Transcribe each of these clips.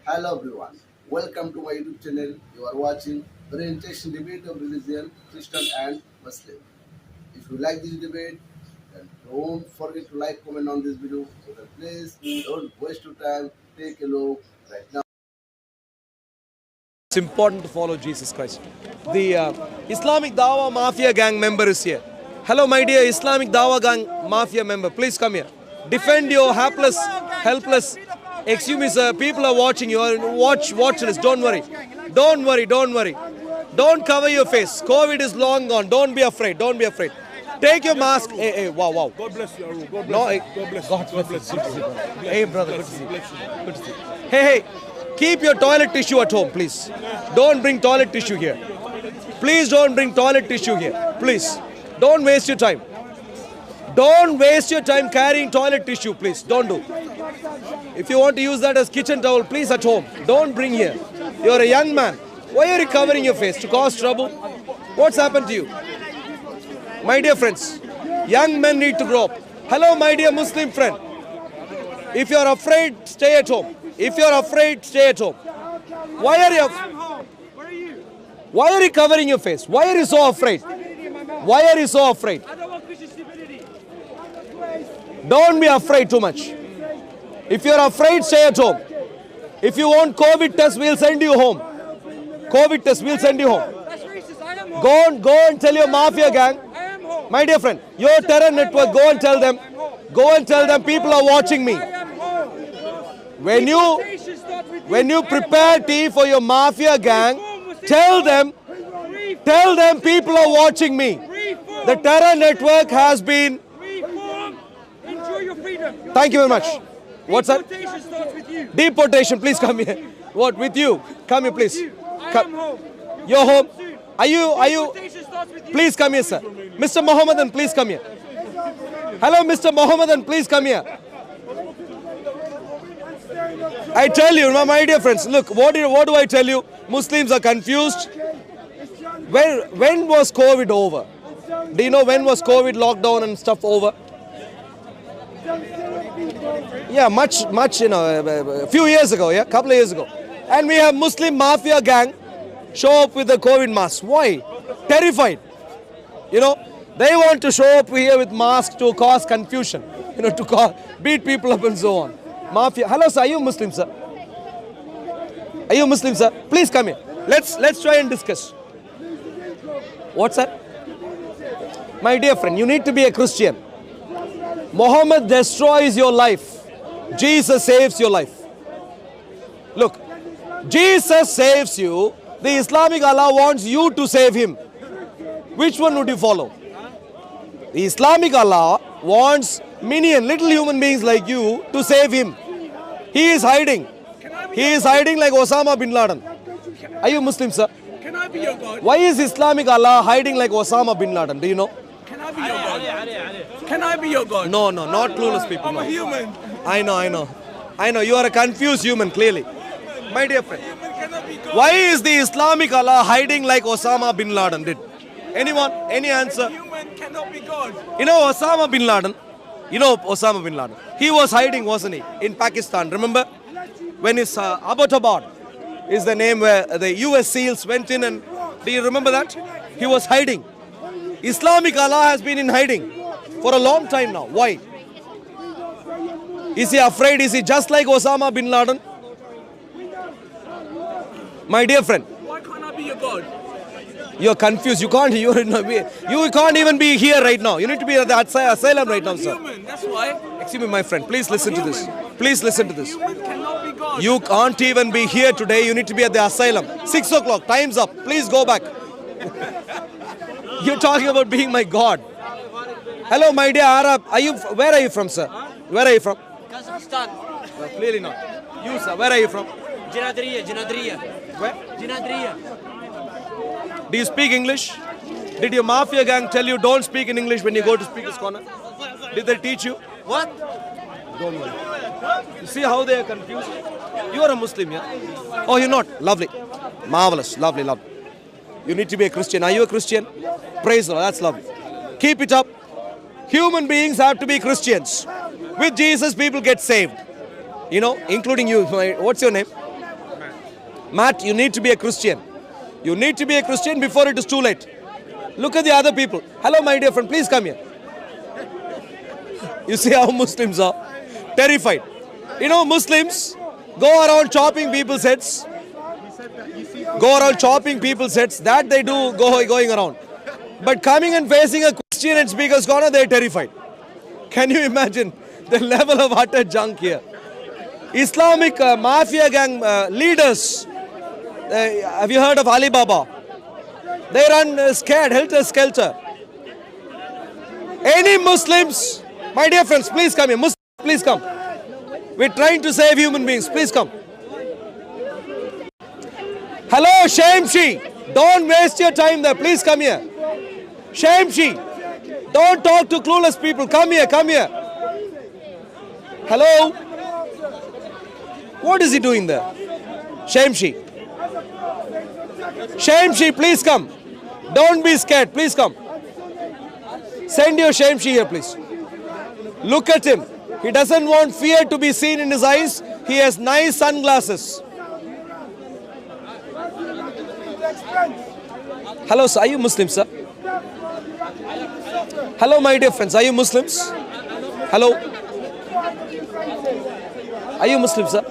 Hello everyone, welcome to my YouTube channel. You are watching Orientation Debate of Religion, Christian and Muslim. If you like this debate, then don't forget to like, comment on this video. So then please don't waste your time. Take a look right now. It's important to follow Jesus Christ. The Islamic Dawa Mafia gang member is here. Hello, my dear Islamic Dawa gang Mafia member. Please come here. Defend your helpless extremists. People are watching you. Watch list. Don't worry. Don't cover your face. COVID is long gone. Don't be afraid. Take your mask. Hey, wow. God bless you, Arun. God bless No, you. God bless you. Hey, brother. Good to see you. Hey. Keep your toilet tissue at home, please. Don't bring toilet tissue here. Please don't bring toilet tissue here. Please. Don't waste your time. Don't waste your time carrying toilet tissue, please. Don't do. If you want to use that as kitchen towel, please at home. Don't bring here. You're a young man. Why are you covering your face? To cause trouble? What's happened to you? My dear friends, young men need to grow up. Hello, my dear Muslim friend. If you're afraid, stay at home. Why are you covering your face? Why are you so afraid? I don't want Christian stupidity. Don't be afraid too much. If you're afraid, stay at home. If you want COVID test, we'll send you home. That's racist. I am home. Go and tell your mafia gang. I am home. My dear friend, your terror network, go and tell them. People are watching me. I am home. When Deportation starts with you you. prepare tea for your mafia gang, tell them people are watching me. Reform. The terror network has been. Reform. Enjoy your freedom. Thank you very much. What's that? Deportation starts with you. Deportation, please come here. What, with you? Come here, please. I am home. You're home. Soon. Are you? Deportation starts with you. Please come here, sir. Mr. Mohammedan, please come here. Hello, Mr. Mohammedan, please come here. I tell you, my dear friends, look, what do I tell you? Muslims are confused. When was COVID over? Do you know when was COVID lockdown and stuff over? Yeah, much, a few years ago, a couple of years ago. And we have Muslim mafia gang show up with the COVID mask. Why? Terrified. They want to show up here with masks to cause confusion, to beat people up and so on. Mafia. Hello, sir. Are you Muslim, sir? Please come here. Let's try and discuss. What's that? My dear friend, you need to be a Christian. Muhammad destroys your life. Jesus saves your life. Look, Jesus saves you. The Islamic Allah wants you to save him. Which one would you follow? The Islamic Allah wants little human beings like you to save him. He is hiding. Like Osama bin Laden. Are you Muslim, sir? Can I be your God? Why is Islamic Allah hiding like Osama bin Laden? Do you know? Can I be your God? Can I be your God? No, not clueless people. I'm No. a human. I know. You are a confused human, clearly. My dear friend, Can I be God? why is the Islamic Allah hiding like Osama bin Laden did? Anyone? Any answer? Human cannot be God. Osama bin Laden? He was hiding, wasn't he? In Pakistan. Remember? When his Abbottabad is the name where the US SEALs went in, and do you remember that? He was hiding. Islamic Allah has been in hiding for a long time now. Why? Is he afraid? Is he just like Osama bin Laden? My dear friend, Why can't I be your God? you're confused. You can't even be here right now. You need to be at the asylum right now, sir. Human. That's why. Excuse me, my friend. Please listen to this. Human cannot be God. You can't even be here today. You need to be at the asylum. 6 o'clock. Time's up. Please go back. You're talking about being my God. Hello, my dear Arab. Where are you from, sir? Where are you from? Kazakhstan. No, clearly not. You, sir. Where are you from? Jinadriya. Where? Jinadriya. Do you speak English? Did your mafia gang tell you don't speak in English when you go to Speaker's Corner? Did they teach you? What? Don't worry. You see how they are confused? You are a Muslim, yeah? Oh, you're not? Lovely. Marvelous. Lovely. You need to be a Christian. Are you a Christian? Praise the Lord. That's lovely. Keep it up. Human beings have to be Christians. With Jesus, people get saved. Including you. What's your name? Matt, you need to be a Christian. You need to be a Christian before it is too late. Look at the other people. Hello, my dear friend, please come here. You see how Muslims are terrified. You know, Muslims go around chopping people's heads. Go around chopping people's heads. That they do going around. But coming and facing a Christian and speaker's corner, they're terrified. Can you imagine the level of utter junk here? Islamic mafia gang leaders. Have you heard of Alibaba? They run scared, helter-skelter. Any Muslims, my dear friends, please come here. Muslims, please come. We're trying to save human beings. Please come. Hello, Shamshi. Don't waste your time there. Please come here. Shamshi. Don't talk to clueless people. Come here, come here. Hello. What is he doing there? Shamshi. Shamshi, please come. Don't be scared. Please come. Send your Shamshi here, please. Look at him. He doesn't want fear to be seen in his eyes. He has nice sunglasses. Hello, sir. Are you Muslim, sir? Hello, my dear friends. Are you Muslims? Hello. Are you Muslim, sir?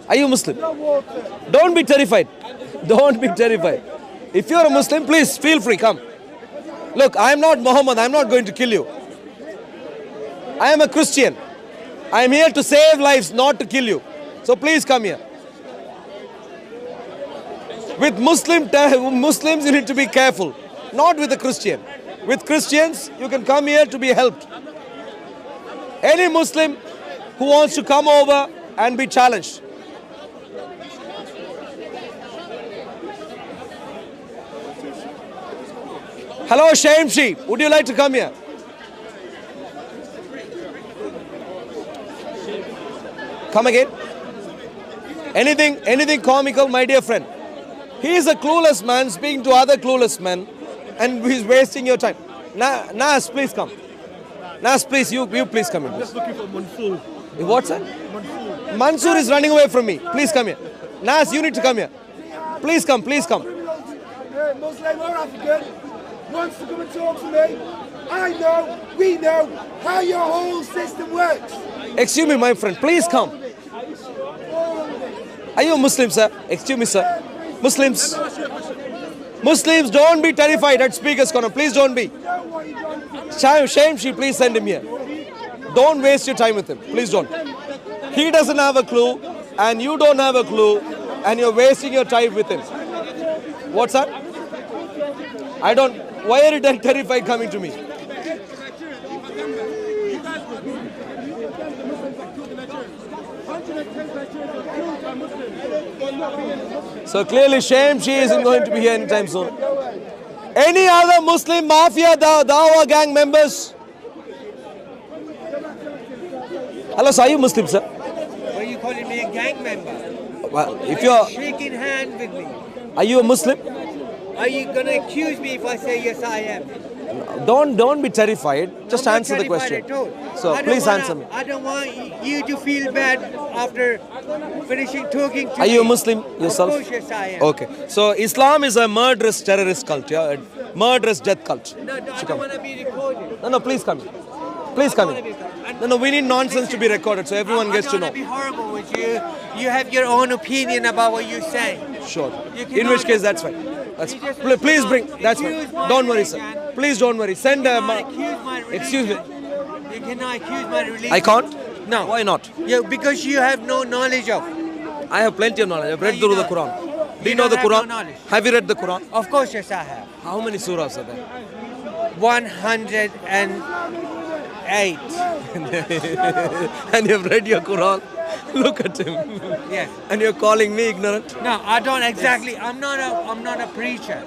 Are you Muslim? Don't be terrified. Don't be terrified. If you're a Muslim, please feel free. Come. Look, I am not Muhammad. I am not going to kill you. I am a Christian. I am here to save lives, not to kill you. So please come here. With Muslims, you need to be careful. Not with a Christian. With Christians, you can come here to be helped. Any Muslim who wants to come over and be challenged. Hello, Shamshi. Would you like to come here? Come again. Anything comical, my dear friend. He is a clueless man speaking to other clueless men, and he's wasting your time. Nas, please come. Nas, please, you please come in. Please. Just looking for Mansoor. What's that? Mansoor is running away from me. Please come here. Nas, you need to come here. Please come, please come. Muslim or African wants to come and talk to me. I know, we know how your whole system works. Excuse me, my friend. Please come. Are you a Muslim, sir? Excuse me, sir. Muslims. Muslims, don't be terrified at Speaker's Corner. Please don't be. Shamshi, please send him here. Don't waste your time with him. Please don't. He doesn't have a clue, and you don't have a clue, and you're wasting your time with him. What's that? I don't. Why are you terrified coming to me? So clearly Shamshi isn't going to be here anytime soon. Any other Muslim mafia Dawa gang members? Hello, sir, are you Muslim, sir? Why are you calling me a gang member? Well, if you're... Shaking hand with me. Are you a Muslim? Are you going to accuse me if I say yes, I am? Don't be terrified. Just I'm answer not the question. terrified at all. So I don't please wanna- answer me. I don't want you to feel bad after finishing talking to Are you a me. Muslim yourself? Of course, yes, I am. Okay. So Islam is a murderous terrorist cult, yeah? A murderous death cult. No, I don't want to be recorded. No, please come in. Please come in. No, we need nonsense to be recorded so everyone gets to I don't know. want to be horrible with you. You have your own opinion about what you're saying. Sure. You In cannot- which case, that's fine. That's You just please cannot bring. That's accuse fine. my Don't worry, sir. religion. Please don't worry. Send You a. cannot accuse my religion. Excuse me. You cannot accuse my religion. I can't. No. Why not? Yeah, because you have no knowledge of. I have plenty of knowledge. I've read you through the don't. Quran. Do You you know the don't have Quran? no knowledge. Have you read the Quran? Of course, yes, I have. How many surahs are there? 108. And you've read your Quran. Look at him. Yes. And you're calling me ignorant? No, I don't exactly. I'm not a preacher.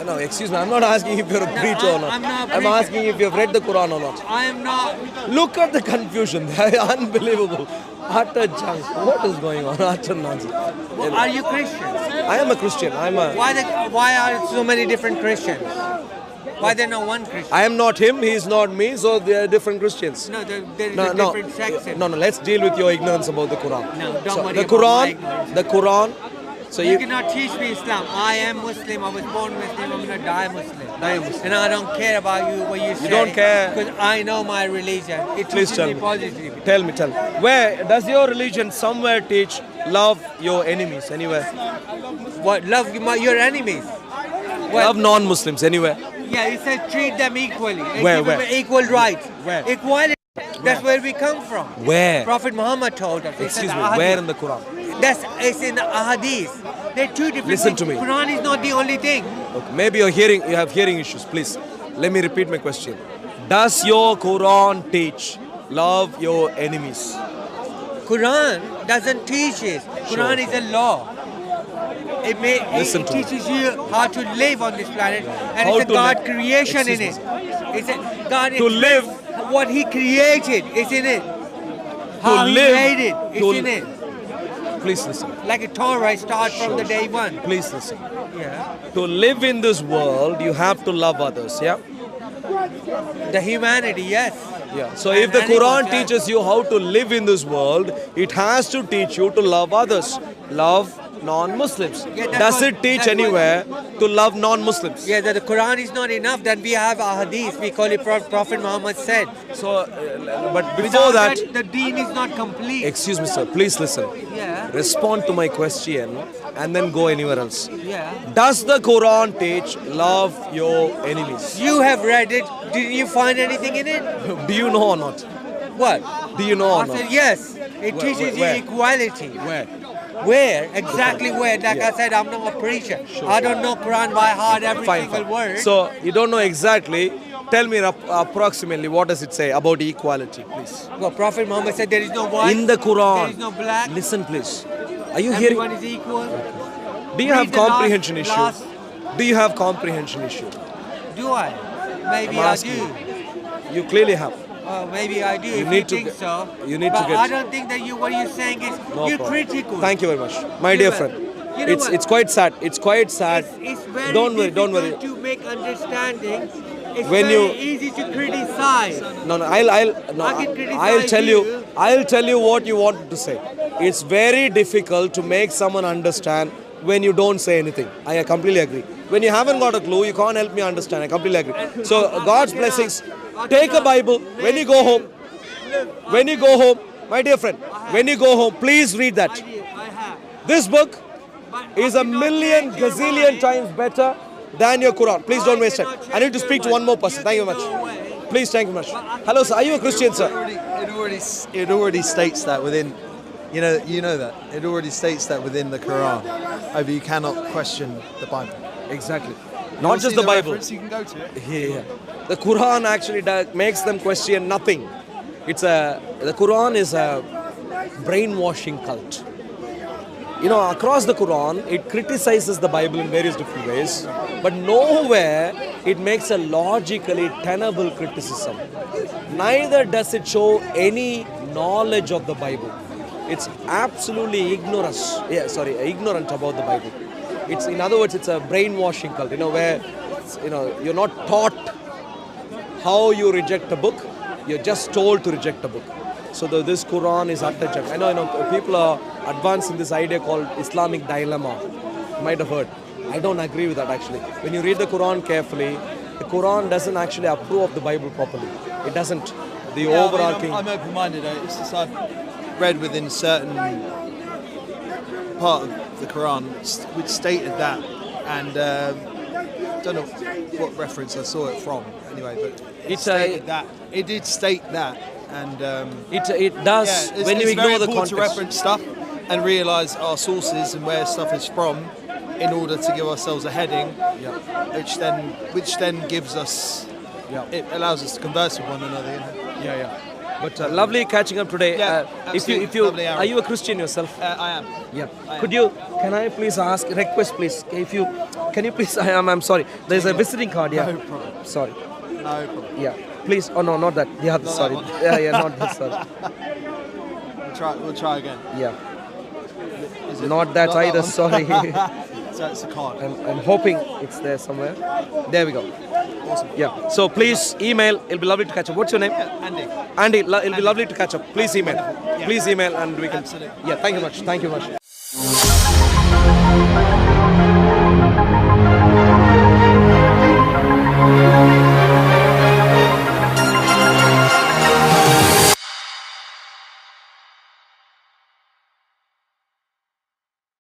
No, excuse me. I'm not asking if you're a preacher or not. I'm not a I'm preacher. asking if you've read the Quran or not. I am not. Look at the confusion. Unbelievable. Utter junk. What is going on? Utter nonsense. Are you Christian? I am a Christian. Why are so many different Christians? Why there not one Christian? I am not him, he is not me, so they are different Christians. No, there is No, a no, different section. no, let's deal with your ignorance about the Quran. No, don't So, worry the about my Quran, ignorance. the Quran, so You you, cannot teach me Islam. I am Muslim. I was born Muslim. I'm gonna die Muslim. Die Muslim. And I don't care about you what you say. don't care. because I know my religion. It please teaches tell me me. positively. Tell me. Where does your religion somewhere teach love your enemies? Anywhere? What love your enemies? What? Love non-Muslims anywhere? Yeah, it says treat them equally. And Where, give them where? equal rights. Where? Equality. That's where we come from. Where? Prophet Muhammad told us. He said Excuse me, the where ahadith. in the Quran? It's in the ahadith. They're two different Listen things. to me. Quran is not the only thing. Okay, maybe you have hearing issues. Please, let me repeat my question. Does your Quran teach love your enemies? Quran doesn't teach it. Quran is a law. Listen It to me. teaches you how to live on this planet, and How it's a to God live. creation in Excuse it. It's a God To live. what He created is in it. How He live. made it is To- in it. Please listen. Like a Torah, it starts from the day one. Please listen. Yeah. To live in this world, you have to love others. Yeah. The humanity, yes. Yeah. So And if the animals, Quran yes. teaches you how to live in this world, it has to teach you to love others. Love non-Muslims. Yeah, that's Does what- it teach that's what- anywhere to love non-Muslims? Yeah, that the Quran is not enough. Then we have a hadith. We call it Prophet Muhammad said. So, but before Without that, the deen is not complete. excuse me, sir. Please listen. Yeah. Respond to my question and then go anywhere else. Yeah. Does the Quran teach love your enemies? You have read it. Did you find anything in it? Do you know or not? What? Do you know or I not? said yes. It teaches where? you equality. Where? Where? Exactly where? Like Yeah. I said, I'm not a preacher. I don't know Quran by heart, every Fine, single fine. word. So you don't know exactly. Tell me approximately what does it say about equality, please. well, Prophet Muhammad said there is no white. In the Quran. There is no black. Listen, please. Are you Everyone hearing? is equal. Do you read have the last- comprehension issue? last- Do you have comprehension issue? Do I? Maybe I'm I asking do. You clearly have. Maybe I do. You if need you to think get- so. you need to but get- I don't think that what you're saying is No you're problem. critical. Thank you very much, my You dear know friend. You know what? It's quite sad. It's quite sad. It's very Don't worry. Don't difficult worry. to make understanding. It's When very you- easy to criticize. No, I can I'll criticize tell you. you. I'll tell you what you wanted to say. It's very difficult to make someone understand when you don't say anything. I completely agree. When you haven't got a clue, you can't help me understand. I completely agree. So God's blessings. Take a Bible when you go home. When you go home, my dear friend, when you go home, please read that. I have. This book But is I a cannot million change your gazillion mind. times better than your Quran. Please don't waste time. cannot I need to change speak to your one more mind. person. You Thank you can much. go away. Please, thank you much. Hello, sir. Are you a Christian, sir? It already states that within, you know that it already states that within the Quran. However, you cannot question the Bible. Exactly. You Not wanna just see the Bible. reference, you can go to it. Yeah. The Quran actually makes them question nothing. The Quran is a brainwashing cult. You know, across the Quran, it criticizes the Bible in various different ways, but nowhere it makes a logically tenable criticism. Neither does it show any knowledge of the Bible. It's absolutely ignorant about the Bible. In other words, it's a brainwashing cult. Where you're not taught how you reject a book. You're just told to reject a book. So this Quran is utter junk. I know people are advancing this idea called Islamic dilemma. You might have heard. I don't agree with that actually. When you read the Quran carefully, the Quran doesn't actually approve of the Bible properly. It doesn't. The overarching. I'm open-minded. It's just I've read within certain part of the Quran which stated that, and don't know what reference I saw it from. Anyway, but it did state that, and It does. yeah, When you it's ignore very the important to context. reference stuff and realise our sources and where stuff is from, in order to give ourselves a heading, which then gives us. Yeah. It allows us to converse with one another. Yeah. But lovely catching up today. Yeah, if you, absolutely. Lovely, Aaron. are you a Christian yourself? I am. Yeah. I Can I please request please, can you please, I'm sorry. There's a visiting card, yeah. No problem. Sorry. No problem. Yeah. Please, oh no, not that. The other, Not that sorry. one. Yeah, not this, sorry. We'll try again. Yeah. Is it Not that either, one? sorry. So it's a card. I'm hoping it's there somewhere. There we go. Awesome. Yeah. So please email. It'll be lovely to catch up. What's your name? Andy. Andy. It'll be lovely to catch up. Please email. Yeah. Please email and we can. Absolutely. Yeah. Thank you much. Thank you much.